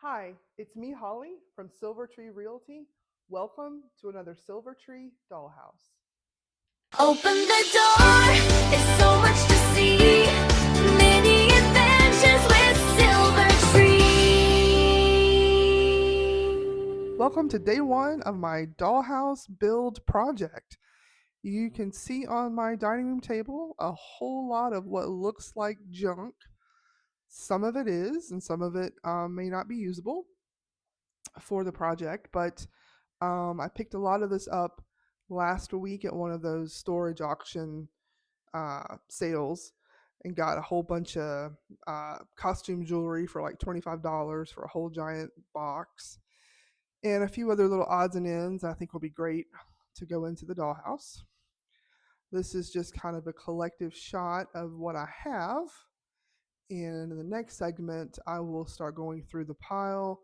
Hi, it's me, Holly, from Silver Tree Realty. Welcome to another Silver Tree Dollhouse. Open the door, there's so much to see. Many adventures with Silver Tree. Welcome to day one of my dollhouse build project. You can see on my dining room table a whole lot of what looks like junk. Some of it is, and some of it may not be usable for the project, but I picked a lot of this up last week at one of those storage auction sales and got a whole bunch of costume jewelry for like $25 for a whole giant box and a few other little odds and ends I think will be great to go into the dollhouse. This is just kind of a collective shot of what I have. And in the next segment, I will start going through the pile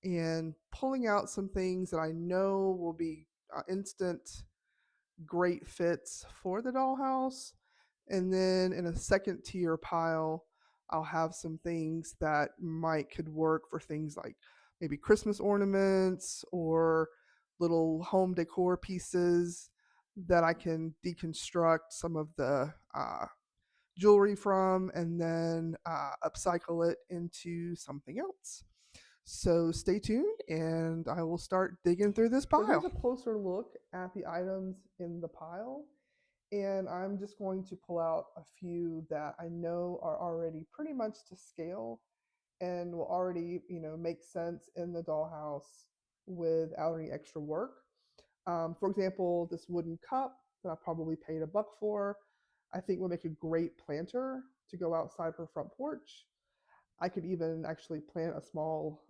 and pulling out some things that I know will be instant great fits for the dollhouse. And then in a second tier pile, I'll have some things that could work for things like maybe Christmas ornaments or little home decor pieces that I can deconstruct some of the jewelry from and then upcycle it into something else. So stay tuned and I will start digging through this pile. So here's a closer look at the items in the pile. And I'm just going to pull out a few that I know are already pretty much to scale and will already, make sense in the dollhouse without any extra work. For example, this wooden cup that I probably paid $1 for, I think would make a great planter to go outside her front porch. I could even actually plant a small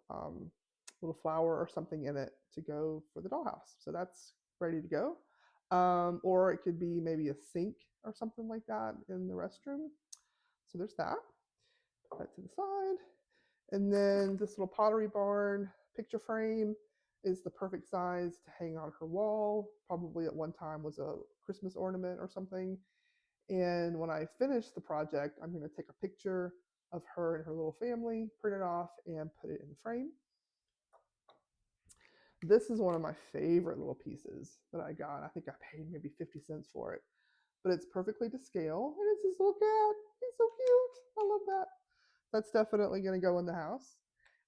little flower or something in it to go for the dollhouse. So that's ready to go. Or it could be maybe a sink or something like that in the restroom. So there's that. Put that to the side. And then this little Pottery Barn picture frame is the perfect size to hang on her wall. Probably at one time was a Christmas ornament or something. And when I finish the project, I'm going to take a picture of her and her little family, print it off, and put it in the frame. This is one of my favorite little pieces that I got. I think I paid maybe 50 cents for it. But it's perfectly to scale. And it's this little cat. He's so cute. I love that. That's definitely going to go in the house.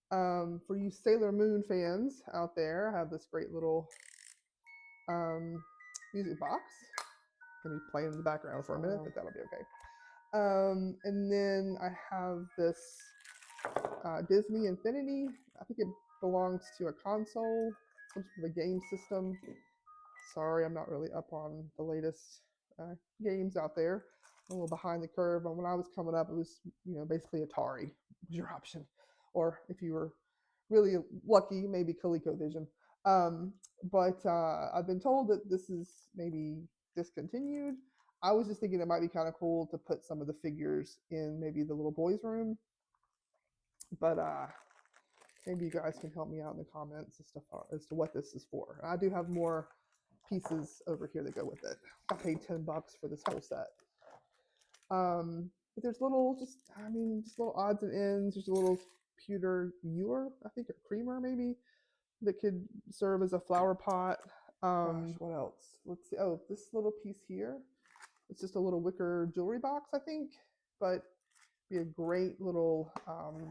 For you Sailor Moon fans out there, I have this great little music box. Gonna be playing in the background for a minute, but that'll be okay. And then I have this Disney Infinity. I think it belongs to a console, some sort of a game system. Sorry, I'm not really up on the latest games out there. A little behind the curve. But when I was coming up, it was basically Atari was your option, or if you were really lucky, maybe ColecoVision. But I've been told that this is maybe discontinued. I was just thinking it might be kind of cool to put some of the figures in maybe the little boys' room. But maybe you guys can help me out in the comments as to what this is for. I do have more pieces over here that go with it. I paid $10 for this whole set. But there's just little odds and ends. There's a little pewter ewer, I think, a creamer maybe, that could serve as a flower pot. What else? Let's see. Oh, this little piece here. It's just a little wicker jewelry box, I think, but be a great little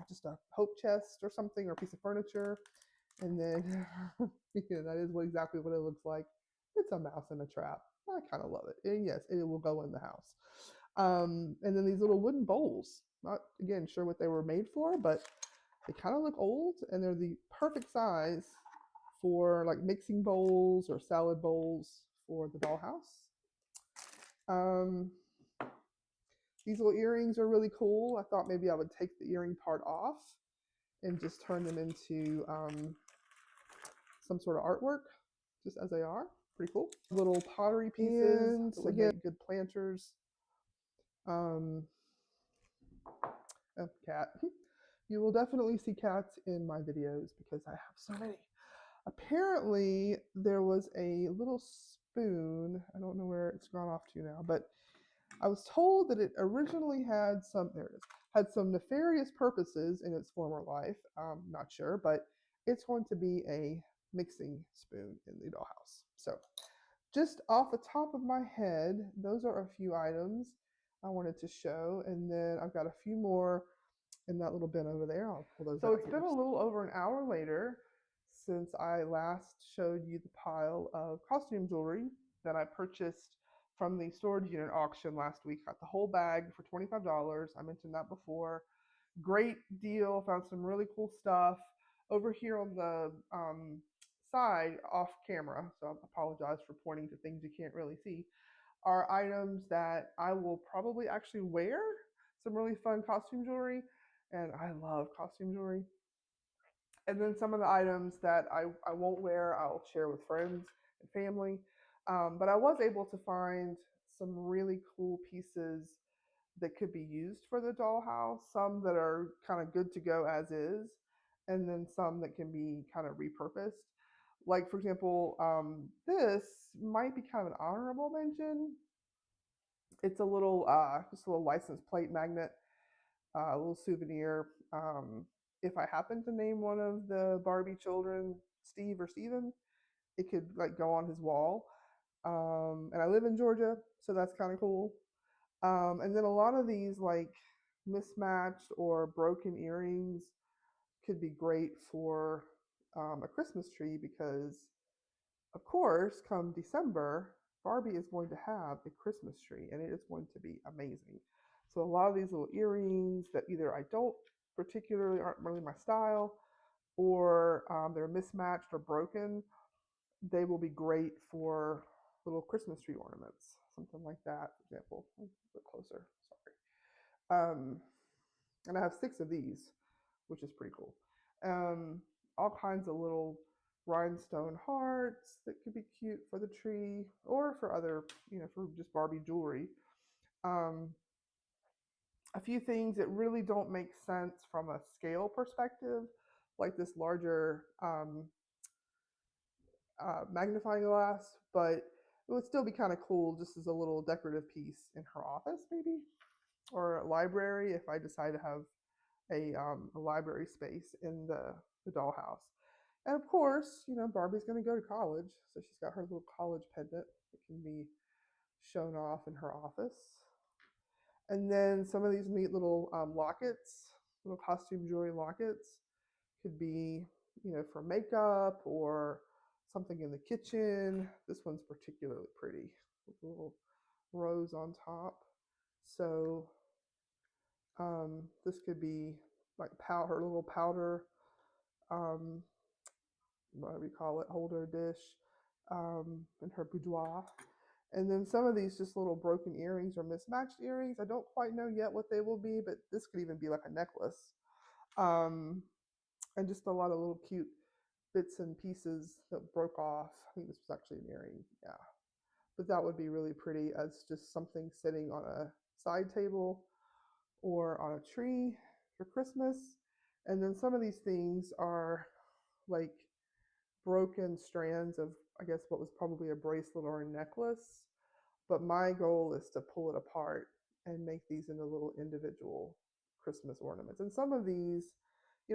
just a hope chest or something, or a piece of furniture. And then that is exactly what it looks like. It's a mouse in a trap. I kind of love it. And yes, it will go in the house. And then these little wooden bowls. Not, again, sure what they were made for, but they kind of look old, and they're the perfect size for like mixing bowls or salad bowls for the dollhouse. These little earrings are really cool. I thought maybe I would take the earring part off and just turn them into some sort of artwork, just as they are. Pretty cool. Little pottery pieces. And again, good planters. Oh, cat. You will definitely see cats in my videos because I have so many. Apparently, there was a little spoon. I don't know where it's gone off to now, but I was told that it originally had some, there it is, had some nefarious purposes in its former life. Not sure, but it's going to be a mixing spoon in the dollhouse. So, just off the top of my head, those are a few items I wanted to show, and then I've got a few more in that little bin over there. I'll pull those out. So it's been a little over an hour later since I last showed you the pile of costume jewelry that I purchased from the storage unit auction last week. Got the whole bag for $25. I mentioned that before. Great deal. Found some really cool stuff over here on the side off camera. So I apologize for pointing to things you can't really see. Are items that I will probably actually wear. Some really fun costume jewelry, and I love costume jewelry. And then some of the items that I won't wear, I'll share with friends and family. But I was able to find some really cool pieces that could be used for the dollhouse, some that are kind of good to go as is, and then some that can be kind of repurposed. Like, for example, this might be kind of an honorable mention. It's a little, just a little license plate magnet, a little souvenir. If I happen to name one of the Barbie children Steve or Steven, it could like go on his wall. And I live in Georgia, so that's kind of cool. And then a lot of these like mismatched or broken earrings could be great for a Christmas tree because, of course, come December, Barbie is going to have a Christmas tree and it is going to be amazing. So a lot of these little earrings that either I don't particularly aren't really my style or they're mismatched or broken, they will be great for little Christmas tree ornaments, something like that, for example. A bit closer, sorry. And I have 6 of these, which is pretty cool. Um, all kinds of little rhinestone hearts that could be cute for the tree or for other, for just Barbie jewelry. Um, a few things that really don't make sense from a scale perspective, like this larger magnifying glass, but it would still be kind of cool just as a little decorative piece in her office, maybe, or a library if I decide to have a library space in the dollhouse. And of course, Barbie's going to go to college, so she's got her little college pendant that can be shown off in her office. And then some of these neat little lockets, little costume jewelry lockets, could be, for makeup or something in the kitchen. This one's particularly pretty with a little rose on top. So this could be like powder, little powder, um, what do we call it, holder dish, in her boudoir. And then some of these just little broken earrings or mismatched earrings. I don't quite know yet what they will be, but this could even be like a necklace. Um, and just a lot of little cute bits and pieces that broke off. I think this was actually an earring, yeah. But that would be really pretty as just something sitting on a side table or on a tree for Christmas. And then some of these things are like broken strands of, I guess, what was probably a bracelet or a necklace. But my goal is to pull it apart and make these into little individual Christmas ornaments. And some of these,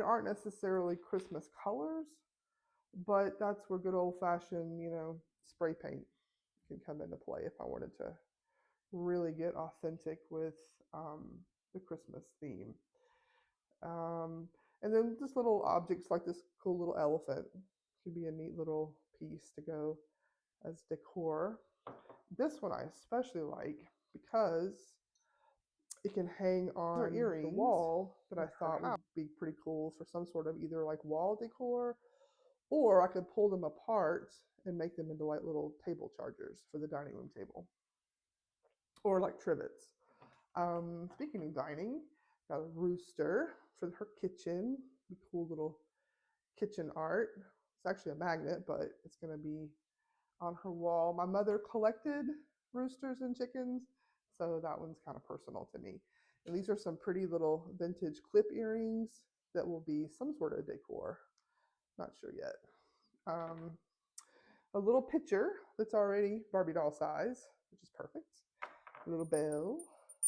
aren't necessarily Christmas colors, but that's where good old fashioned, spray paint can come into play if I wanted to really get authentic with the Christmas theme. Um, and then just little objects like this cool little elephant could be a neat little piece to go as decor. This one I especially like because it can hang on the wall that I thought would be pretty cool for some sort of either like wall decor, or I could pull them apart and make them into like little table chargers for the dining room table, or like trivets. Speaking of dining, got a rooster for her kitchen. Cool little kitchen art. It's actually a magnet, but it's going to be on her wall. My mother collected roosters and chickens, so that one's kind of personal to me. And these are some pretty little vintage clip earrings that will be some sort of decor. Not sure yet. A little picture that's already Barbie doll size, which is perfect. A little bell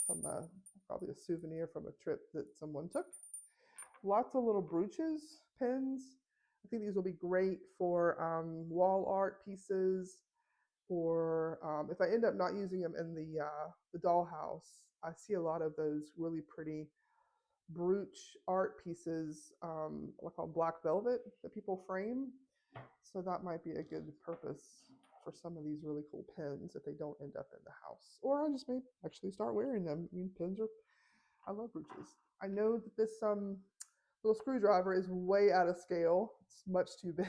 from probably a souvenir from a trip that someone took. Lots of little brooches, pins. I think these will be great for wall art pieces, or if I end up not using them in the dollhouse, I see a lot of those really pretty brooch art pieces, like on black velvet that people frame. So that might be a good purpose for some of these really cool pins if they don't end up in the house. Or I just may actually start wearing them. I mean, pins are, I love brooches. I know that this little screwdriver is way out of scale. It's much too big,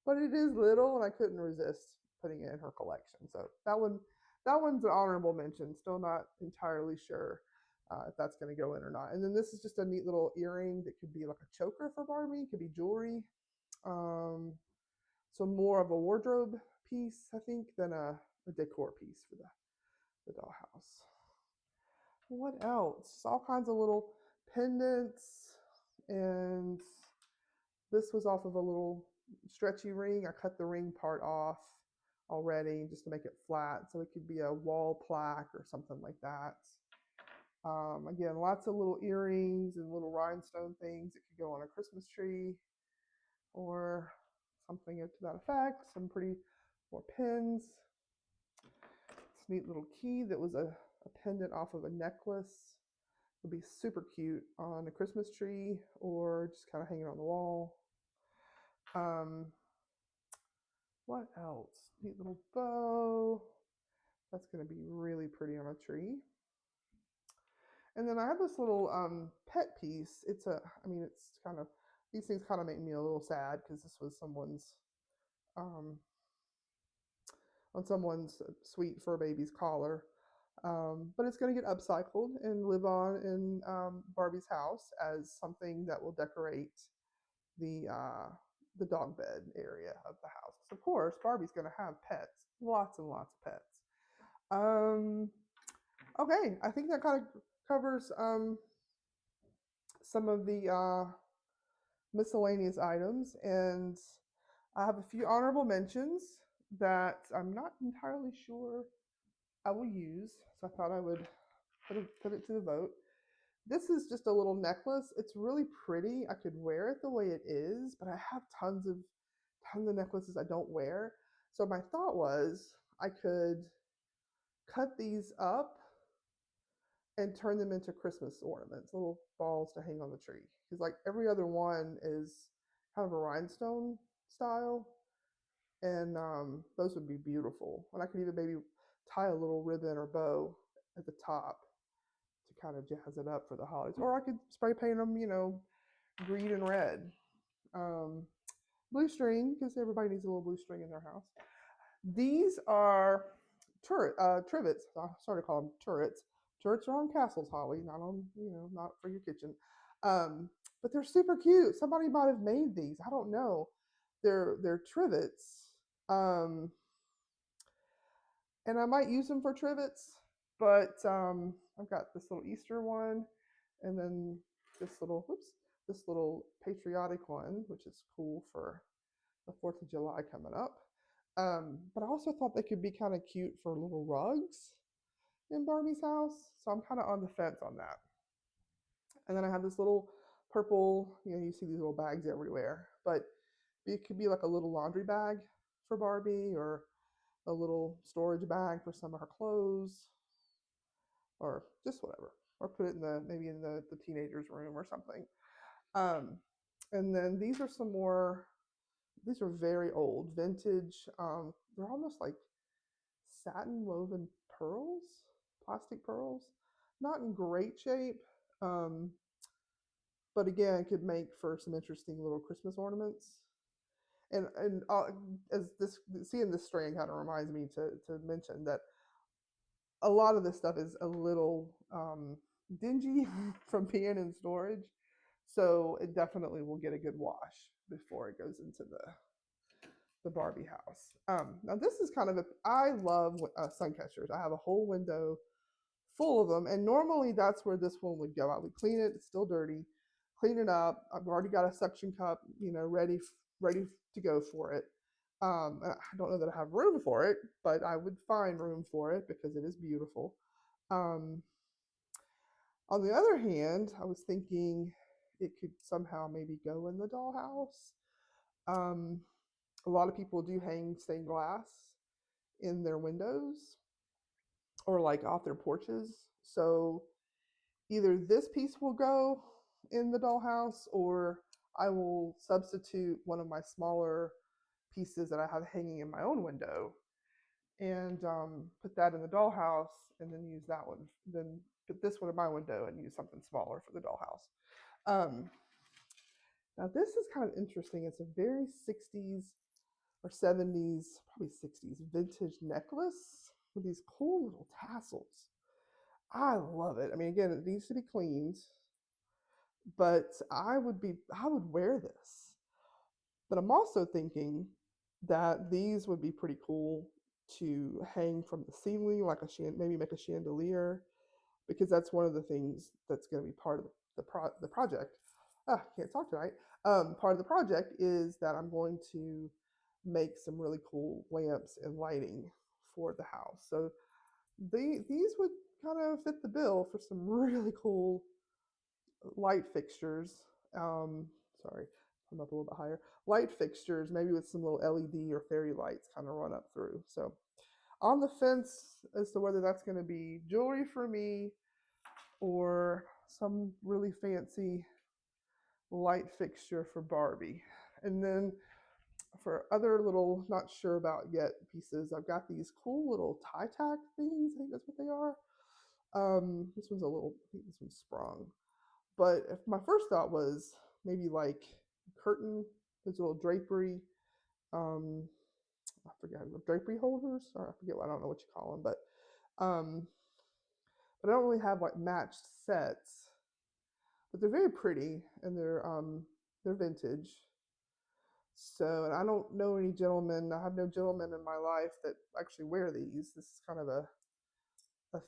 but it is little, and I couldn't resist putting it in her collection. So that one's an honorable mention. Still not entirely sure if that's going to go in or not. And then this is just a neat little earring that could be like a choker for Barbie. It could be jewelry. Um, so more of a wardrobe piece, I think, than a decor piece for the dollhouse. What else? All kinds of little pendants, and this was off of a little stretchy ring. I cut the ring part off already just to make it flat, so it could be a wall plaque or something like that. Again, lots of little earrings and little rhinestone things that could go on a Christmas tree or something to that effect. Some pretty more pins. This neat little key that was a pendant off of a necklace. Would be super cute on a Christmas tree or just kind of hanging on the wall. Um, what else? Neat little bow. That's going to be really pretty on a tree. And then I have this little pet piece. I mean, it's kind of, these things kind of make me a little sad because this was um, on someone's sweet fur baby's collar. But it's going to get upcycled and live on in Barbie's house as something that will decorate the uh, the dog bed area of the house. Of course, Barbie's going to have pets, lots and lots of pets. Um, okay, I think that kind of covers some of the miscellaneous items, and I have a few honorable mentions that I'm not entirely sure I will use. So I thought I would put it to the vote. This is just a little necklace. It's really pretty. I could wear it the way it is, but I have tons of necklaces I don't wear. So my thought was I could cut these up and turn them into Christmas ornaments, little balls to hang on the tree. Because like every other one is kind of a rhinestone style, and those would be beautiful. And I could even maybe tie a little ribbon or bow at the top to kind of jazz it up for the holidays. Or I could spray paint them, green and red. Um, Blue string, because everybody needs a little blue string in their house. These are trivets. I started to call them turrets. Turrets are on castles, Holly, not on, not for your kitchen. But they're super cute. Somebody might have made these. I don't know. They're trivets. Um, and I might use them for trivets, but I've got this little Easter one, and then this little patriotic one, which is cool for the 4th of July coming up. But I also thought they could be kind of cute for little rugs in Barbie's house, so I'm kind of on the fence on that. And then I have this little purple, you see these little bags everywhere, but it could be like a little laundry bag for Barbie, or a little storage bag for some of her clothes, or just whatever, or put it in maybe in the teenager's room or something. Um, and then these are some more. These are very old, vintage. They're almost like satin woven pearls, plastic pearls, not in great shape, um, but again, could make for some interesting little Christmas ornaments. And as this seeing this string kind of reminds me to mention that a lot of this stuff is a little dingy from being in storage, so it definitely will get a good wash before it goes into the Barbie house. Now this is kind of I love sun catchers. I have a whole window full of them, and normally that's where this one would go. I would clean it. It's still dirty. Clean it up. I've already got a suction cup, ready to go for it. I don't know that I have room for it, but I would find room for it because it is beautiful. Um, On the other hand, I was thinking it could somehow maybe go in the dollhouse. Um, a lot of people do hang stained glass in their windows or like off their porches. So either this piece will go in the dollhouse or I will substitute one of my smaller pieces that I have hanging in my own window and put that in the dollhouse and then use that one. Then put this one in my window and use something smaller for the dollhouse. Um, Now, this is kind of interesting. It's a very 60s or 70s, probably 60s vintage necklace with these cool little tassels. I love it. I mean, again, it needs to be cleaned, but I would wear this. But I'm also thinking that these would be pretty cool to hang from the ceiling, like maybe make a chandelier, because that's one of the things that's going to be part of the project. Ah, can't talk tonight. Part of the project is that I'm going to make some really cool lamps and lighting for the house. So these would kind of fit the bill for some really cool light fixtures. Sorry, I'm up a little bit higher. Light fixtures, maybe with some little LED or fairy lights kind of run up through. So on the fence as to whether that's going to be jewelry for me or some really fancy light fixture for Barbie. And then for other little, not sure about yet pieces, I've got these cool little tie tack things. I think that's what they are. This one's a little, I think this one's sprung. But if my first thought was maybe like curtain, there's a little drapery, um, I forget, drapery holders, or I forget, I don't know what you call them, um, but I don't really have like matched sets. But they're very pretty and they're vintage. So, and I don't know any gentlemen. I have no gentlemen in my life that actually wear these. This is kind of a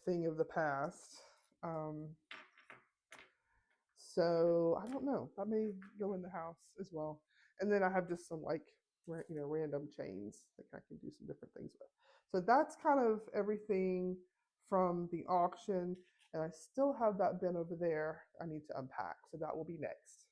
thing of the past. Um, so I don't know. That may go in the house as well. And then I have just some like random chains that I can do some different things with. So that's kind of everything from the auction. And I still have that bin over there I need to unpack. So that will be next.